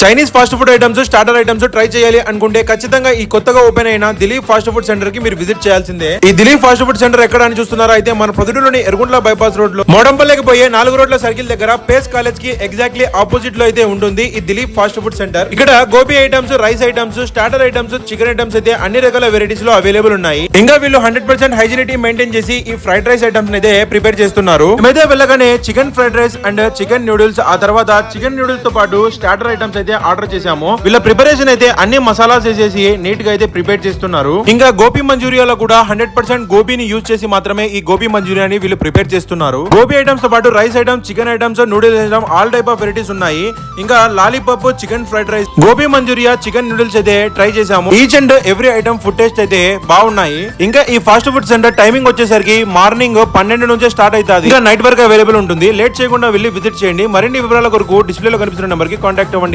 Chinese fast food items, starter items try చేయాలి అనుకుంటే ఖచ్చితంగా ఈ కొత్తగా ఓపెన్ అయిన దిలీప్ ఫాస్ట్ ఫుడ్ సెంటర్ కి మీరు విజిట్ చేయాల్సిందే. ఈ దిలీప్ ఫాస్ట్ ఫుడ్ సెంటర్ ఎక్కడ అని చూస్తున్నారా? అయితే మన ప్రొద్దుటూరులోని ఎర్రగుంట్ల బైపాస్ రోడ్ లో మోడంపల్లికి పోయే 4 రోడ్ల సర్కిల్ దగ్గర పేస్ కాలేజ్ కి ఎగ్జాక్ట్లీ ఆపోజిట్ లో అయితే ఉంటుంది ఈ దిలీప్ ఫాస్ట్ ఫుడ్ సెంటర్. ఇక్కడ gobi items, rice items, starter items, chicken items అయితే అన్ని రకాల వెరైటీస్ లో అవైలబుల్ ఉన్నాయి. ఇంకా వీళ్ళు 100% హైజీనిటీ మెయింటైన్ చేసి ఈ ఫ్రైడ్ రైస్ ఐటమ్స్ అయితే ప్రిపేర్ చేస్తున్నారు. మేమైతే వెళ్ళగానే chicken fried rice and chicken noodles, ఆ తర్వాత చికెన్ నూడిల్స్ తో పాటు స్టార్టర్ ఐటమ్స్ అయితే ఆర్డర్ చేశాము. వీళ్ళ ప్రిపరేషన్ అయితే అన్ని మసాలాస్ వేసేసి నీట్ గా అయితే ప్రిపేర్ చేస్తున్నారు. ఇంకా గోబీ మంచూరియాలో కూడా 100% గోబీని యూజ్ చేసి మాత్రమే ఈ గోబీ మంచూరియాని వీళ్ళు ప్రిపేర్ చేస్తున్నారు. గోబీ ఐటమ్స్ తో పాటు rice items, chicken items, noodles item, all type of varieties ఉన్నాయి. ఇంకా lollipop, chicken fried rice, gobi manchurian, chicken noodles అయితే ట్రై చేశాము. Each and every item food taste అయితే బాగున్నాయి. ఇంకా ఈ ఫాస్ట్ ఫుడ్ సెంటర్ టైమింగ్ వచ్చేసరికి మార్నింగ్ 12 నుంచే స్టార్ట్ అవుతుంది. ఇంకా నైట్ వరకు అవైలబుల్ ఉంటుంది. లేట్ చేయకుండా వెళ్ళి విజిట్ చేయండి. మరిన్ని వివరాల కొరకు డిస్ప్లేలో కనిపిస్తున్న నెంబర్ కి కాంటాక్ట్ అవ్వండి.